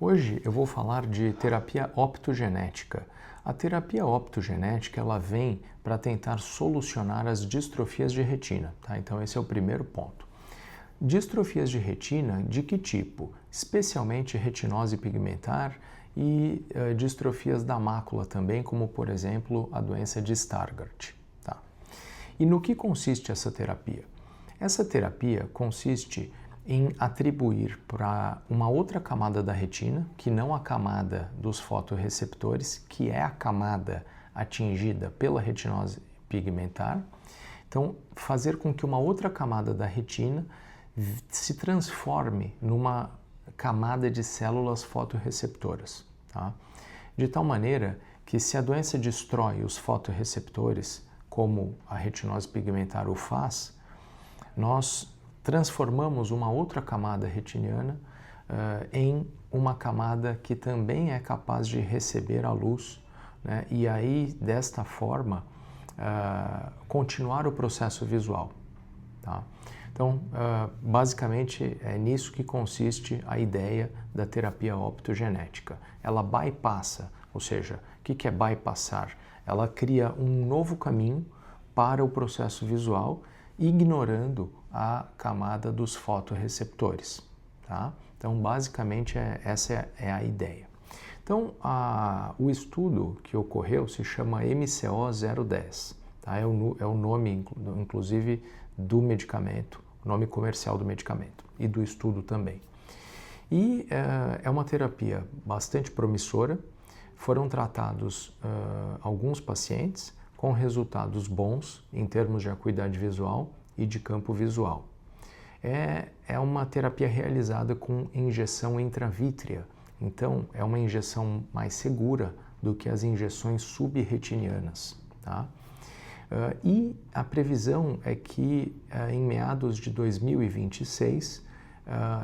Hoje eu vou falar de terapia optogenética. A terapia optogenética ela vem para tentar solucionar as distrofias de retina, tá? Então esse é o primeiro ponto. Distrofias de retina de que tipo? Especialmente retinose pigmentar e distrofias da mácula também, como por exemplo a doença de Stargardt, tá? E no que consiste essa terapia? Essa terapia consiste em atribuir para uma outra camada da retina, que não a camada dos fotorreceptores, que é a camada atingida pela retinose pigmentar. Então, fazer com que uma outra camada da retina se transforme numa camada de células fotorreceptoras, tá? De tal maneira que se a doença destrói os fotorreceptores, como a retinose pigmentar o faz, nós transformamos uma outra camada retiniana em uma camada que também é capaz de receber a luz, né? E aí, desta forma, continuar o processo visual, tá? Então, basicamente é nisso que consiste a ideia da terapia optogenética. Ela bypassa, ou seja, o que é bypassar? Ela cria um novo caminho para o processo visual, ignorando a camada dos fotorreceptores, tá? Então, basicamente, essa é a ideia. Então, o estudo que ocorreu se chama MCO-010, tá? É o nome, inclusive, do medicamento, o nome comercial do medicamento e do estudo também. E é uma terapia bastante promissora. Foram tratados alguns pacientes com resultados bons em termos de acuidade visual e de campo visual. É uma terapia realizada com injeção intravítrea, então é uma injeção mais segura do que as injeções subretinianas, tá? E a previsão é que em meados de 2026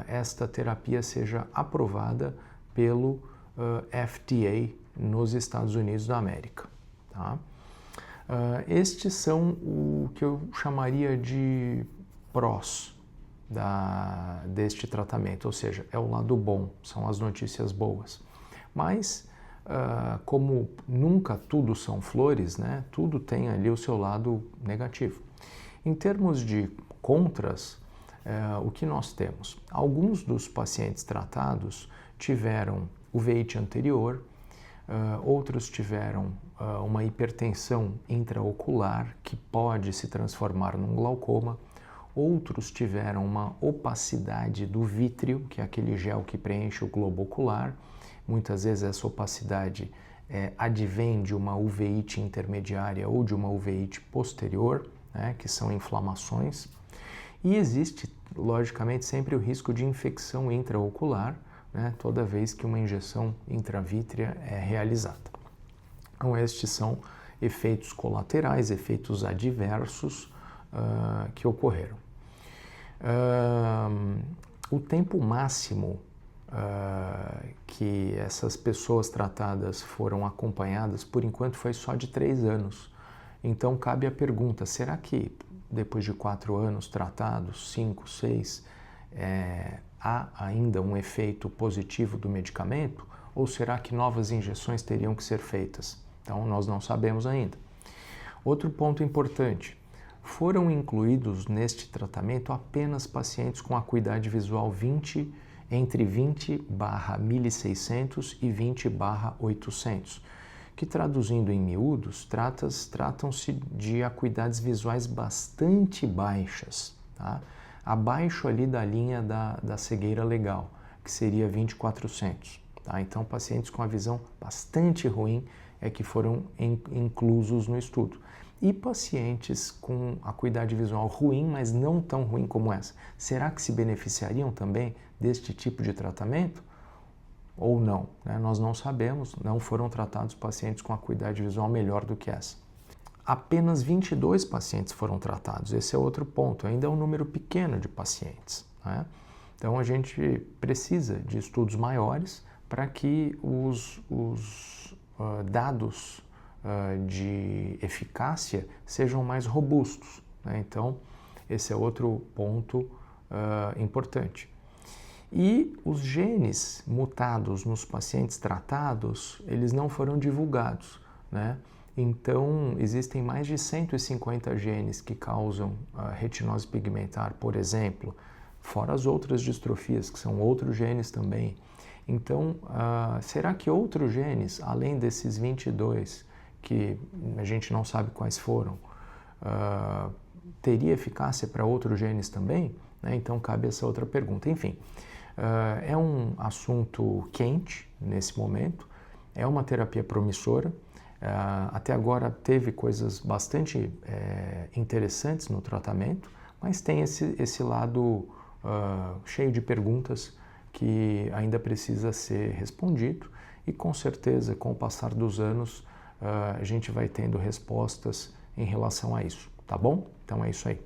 esta terapia seja aprovada pelo FDA nos Estados Unidos da América, tá? Estes são o que eu chamaria de prós deste tratamento, ou seja, é o lado bom, são as notícias boas. Mas, como nunca tudo são flores, né, tudo tem ali o seu lado negativo. Em termos de contras, o que nós temos? Alguns dos pacientes tratados tiveram uveíte anterior, outros tiveram uma hipertensão intraocular que pode se transformar num glaucoma, outros tiveram uma opacidade do vítreo, que é aquele gel que preenche o globo ocular. Muitas vezes essa opacidade advém de uma uveíte intermediária ou de uma uveíte posterior, né, que são inflamações. E existe, logicamente, sempre o risco de infecção intraocular, né, toda vez que uma injeção intravítrea é realizada. Então, estes são efeitos colaterais, efeitos adversos que ocorreram. O tempo máximo que essas pessoas tratadas foram acompanhadas, por enquanto, foi só de 3 anos. Então, cabe a pergunta, será que depois de 4 anos tratados, 5, 6, há ainda um efeito positivo do medicamento? Ou será que novas injeções teriam que ser feitas? Então, nós não sabemos ainda. Outro ponto importante, foram incluídos neste tratamento apenas pacientes com acuidade visual entre 20/1600 e 20/800, que traduzindo em miúdos, tratam-se de acuidades visuais bastante baixas, tá? Abaixo ali da linha da cegueira legal, que seria 20/400, tá? Então, pacientes com a visão bastante ruim que foram inclusos no estudo. E pacientes com acuidade visual ruim, mas não tão ruim como essa, será que se beneficiariam também deste tipo de tratamento? Ou não, né? Nós não sabemos, não foram tratados pacientes com acuidade visual melhor do que essa. Apenas 22 pacientes foram tratados, esse é outro ponto, ainda é um número pequeno de pacientes, né? Então a gente precisa de estudos maiores para que os dados de eficácia sejam mais robustos, né? Então esse é outro ponto importante. E os genes mutados nos pacientes tratados, eles não foram divulgados, né? Então, existem mais de 150 genes que causam retinose pigmentar, por exemplo, fora as outras distrofias, que são outros genes também. Então, será que outros genes, além desses 22, que a gente não sabe quais foram, teria eficácia para outros genes também? Né? Então, cabe essa outra pergunta. Enfim, é um assunto quente nesse momento, é uma terapia promissora. Até agora teve coisas bastante interessantes no tratamento, mas tem esse lado cheio de perguntas que ainda precisa ser respondido e com certeza com o passar dos anos a gente vai tendo respostas em relação a isso, tá bom? Então é isso aí.